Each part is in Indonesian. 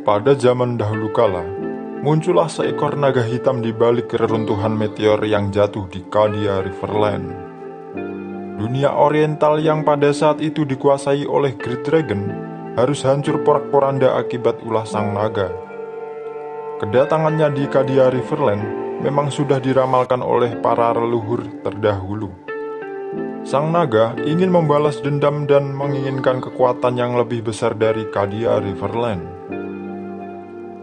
Pada zaman dahulu kala, muncullah seekor naga hitam di balik reruntuhan meteor yang jatuh di Cadia Riverland. Dunia oriental yang pada saat itu dikuasai oleh Great Dragon harus hancur porak-poranda akibat ulah sang naga. Kedatangannya di Cadia Riverland memang sudah diramalkan oleh para leluhur terdahulu. Sang naga ingin membalas dendam dan menginginkan kekuatan yang lebih besar dari Cadia Riverland.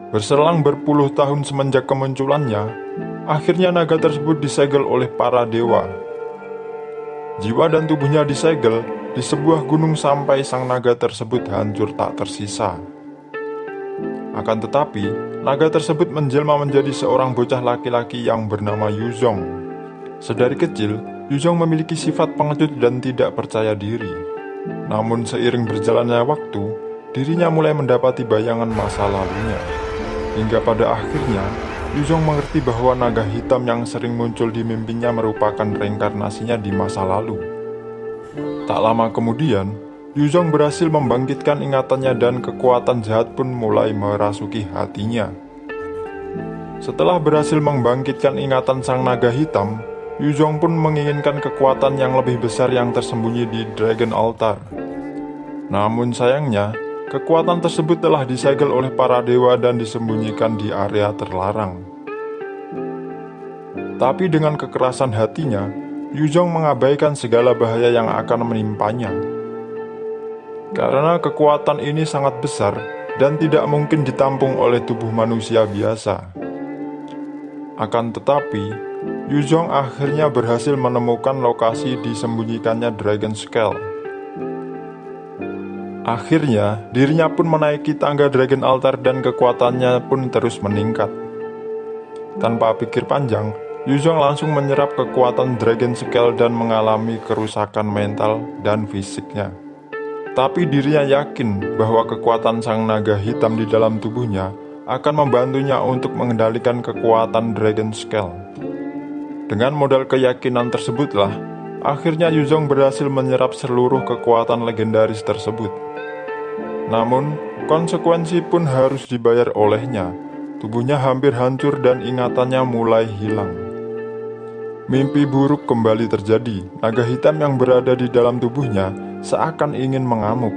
Berselang berpuluh tahun semenjak kemunculannya, akhirnya naga tersebut disegel oleh para dewa. Jiwa dan tubuhnya disegel di sebuah gunung sampai sang naga tersebut hancur tak tersisa. Akan tetapi, naga tersebut menjelma menjadi seorang bocah laki-laki yang bernama Yuzong. Sedari kecil, Yuzong memiliki sifat pengecut dan tidak percaya diri. Namun seiring berjalannya waktu, dirinya mulai mendapati bayangan masa lalunya. Hingga pada akhirnya, Yuzong mengerti bahwa naga hitam yang sering muncul di mimpinya merupakan reinkarnasinya di masa lalu. Tak lama kemudian, Yuzong berhasil membangkitkan ingatannya dan kekuatan jahat pun mulai merasuki hatinya. Setelah berhasil membangkitkan ingatan sang naga hitam, Yuzong pun menginginkan kekuatan yang lebih besar yang tersembunyi di Dragon Altar. Namun sayangnya, kekuatan tersebut telah disegel oleh para dewa dan disembunyikan di area terlarang. Tapi dengan kekerasan hatinya, Yuzong mengabaikan segala bahaya yang akan menimpanya. Karena kekuatan ini sangat besar dan tidak mungkin ditampung oleh tubuh manusia biasa. Akan tetapi, Yuzong akhirnya berhasil menemukan lokasi disembunyikannya Dragon Scale. Akhirnya, dirinya pun menaiki tangga Dragon Altar dan kekuatannya pun terus meningkat. Tanpa pikir panjang, Yuzong langsung menyerap kekuatan Dragon Scale dan mengalami kerusakan mental dan fisiknya. Tapi dirinya yakin bahwa kekuatan sang naga hitam di dalam tubuhnya akan membantunya untuk mengendalikan kekuatan Dragon Scale. Dengan modal keyakinan tersebutlah, akhirnya Yuzong berhasil menyerap seluruh kekuatan legendaris tersebut. Namun, konsekuensi pun harus dibayar olehnya. Tubuhnya hampir hancur dan ingatannya mulai hilang. Mimpi buruk kembali terjadi. Naga hitam yang berada di dalam tubuhnya seakan ingin mengamuk.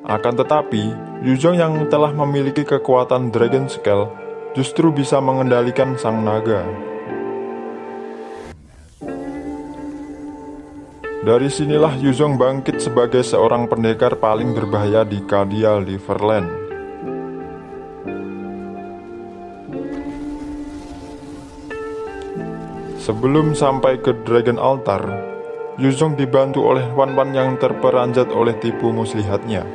Akan tetapi, Yuzong yang telah memiliki kekuatan Dragon Scale justru bisa mengendalikan sang naga. Dari sinilah Yuzong bangkit sebagai seorang pendekar paling berbahaya di Cadia Riverland. Sebelum sampai ke Dragon Altar, Yuzong dibantu oleh Wan-Wan yang terperanjat oleh tipu muslihatnya.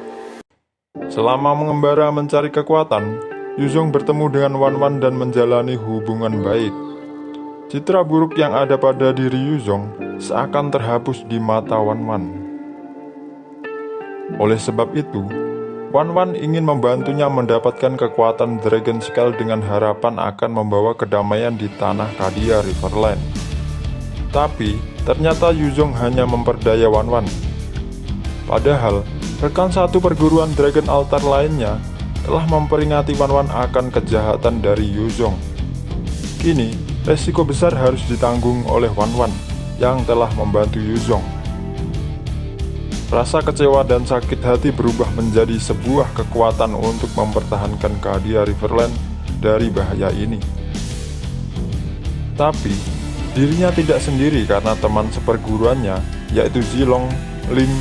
Selama mengembara mencari kekuatan, Yuzong bertemu dengan Wan-Wan dan menjalani hubungan baik. Citra buruk yang ada pada diri Yuzong seakan terhapus di mata Wan-Wan. Oleh sebab itu, Wan-Wan ingin membantunya mendapatkan kekuatan Dragon Scale dengan harapan akan membawa kedamaian di tanah Cadia Riverland. Tapi, ternyata Yuzong hanya memperdaya Wan-Wan. Padahal, rekan satu perguruan Dragon Altar lainnya telah memperingati Wan-Wan akan kejahatan dari Yuzong. Kini, resiko besar harus ditanggung oleh Wan-Wan yang telah membantu Yuzong. Rasa kecewa dan sakit hati berubah menjadi sebuah kekuatan untuk mempertahankan Cadia Riverland dari bahaya ini. Tapi, dirinya tidak sendiri karena teman seperguruannya, yaitu Zilong, Lim,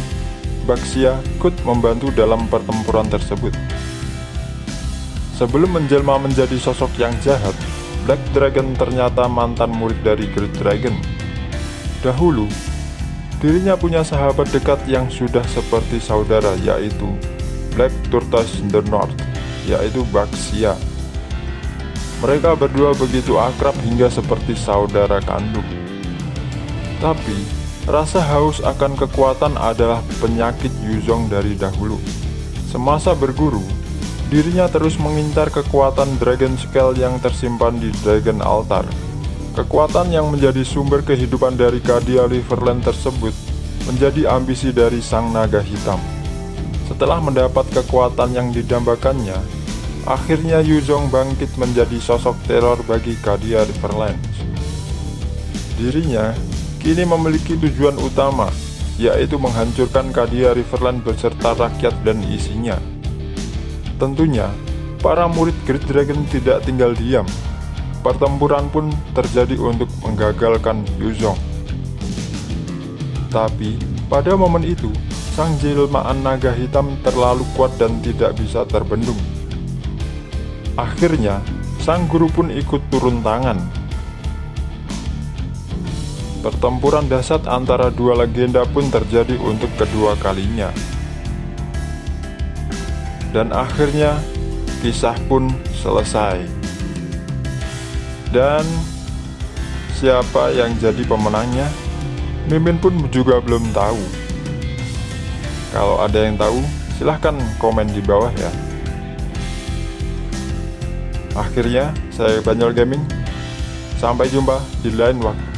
Baxia, ikut membantu dalam pertempuran tersebut. Sebelum menjelma menjadi sosok yang jahat, Black Dragon ternyata mantan murid dari Great Dragon. Dahulu, dirinya punya sahabat dekat yang sudah seperti saudara, yaitu Black Tortoise the North, yaitu Baxia. Mereka berdua begitu akrab hingga seperti saudara kandung. Tapi, rasa haus akan kekuatan adalah penyakit Yuzong dari dahulu. Semasa berguru, dirinya terus mengincar kekuatan Dragon Scale yang tersimpan di Dragon Altar. Kekuatan yang menjadi sumber kehidupan dari Cadia Riverland tersebut menjadi ambisi dari sang naga hitam. Setelah mendapat kekuatan yang didambakannya, akhirnya Yuzong bangkit menjadi sosok teror bagi Cadia Riverlands. Dirinya kini memiliki tujuan utama, yaitu menghancurkan Cadia Riverland beserta rakyat dan isinya. Tentunya, para murid Great Dragon tidak tinggal diam. Pertempuran pun terjadi untuk menggagalkan Yuzong. Tapi, pada momen itu, sang jelmaan naga hitam terlalu kuat dan tidak bisa terbendung. Akhirnya, sang guru pun ikut turun tangan. Pertempuran dahsyat antara dua legenda pun terjadi untuk kedua kalinya. Dan akhirnya, kisah pun selesai. Dan siapa yang jadi pemenangnya? Mimin pun juga belum tahu. Kalau ada yang tahu, silahkan komen di bawah ya. Akhirnya, saya Banyol Gaming. Sampai jumpa di lain waktu.